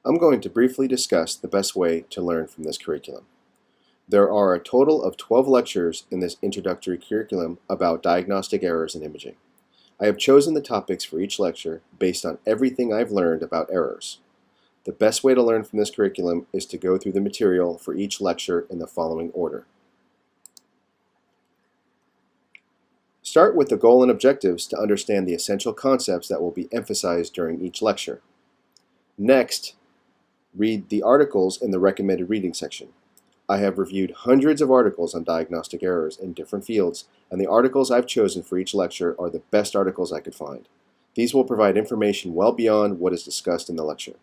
I'm going to briefly discuss the best way to learn from this curriculum. There are a total of 12 lectures in this introductory curriculum about diagnostic errors in imaging. I have chosen the topics for each lecture based on everything I've learned about errors. The best way to learn from this curriculum is to go through the material for each lecture in the following order. Start with the goal and objectives to understand the essential concepts that will be emphasized during each lecture. Next, read the articles in the recommended reading section. I have reviewed hundreds of articles on diagnostic errors in different fields, and the articles I've chosen for each lecture are the best articles I could find. These will provide information well beyond what is discussed in the lecture.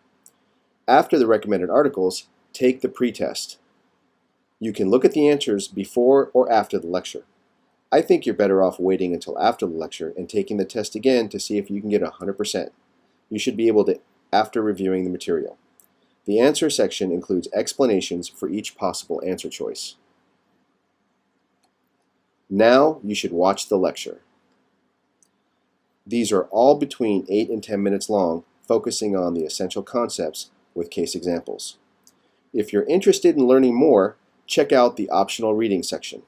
After the recommended articles, take the pretest. You can look at the answers before or after the lecture. I think you're better off waiting until after the lecture and taking the test again to see if you can get 100%. You should be able to after reviewing the material. The answer section includes explanations for each possible answer choice. Now you should watch the lecture. These are all between 8 and 10 minutes long, focusing on the essential concepts with case examples. If you're interested in learning more, check out the optional reading section.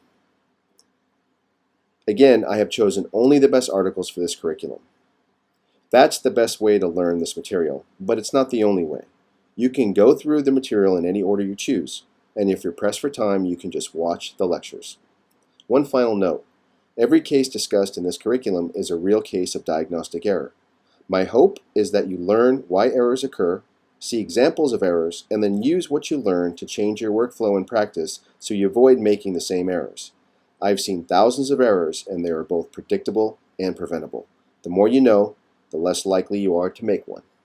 Again, I have chosen only the best articles for this curriculum. That's the best way to learn this material, but it's not the only way. You can go through the material in any order you choose, and if you're pressed for time, you can just watch the lectures. One final note, every case discussed in this curriculum is a real case of diagnostic error. My hope is that you learn why errors occur, see examples of errors, and then use what you learn to change your workflow and practice so you avoid making the same errors. I've seen thousands of errors, and they are both predictable and preventable. The more you know, the less likely you are to make one.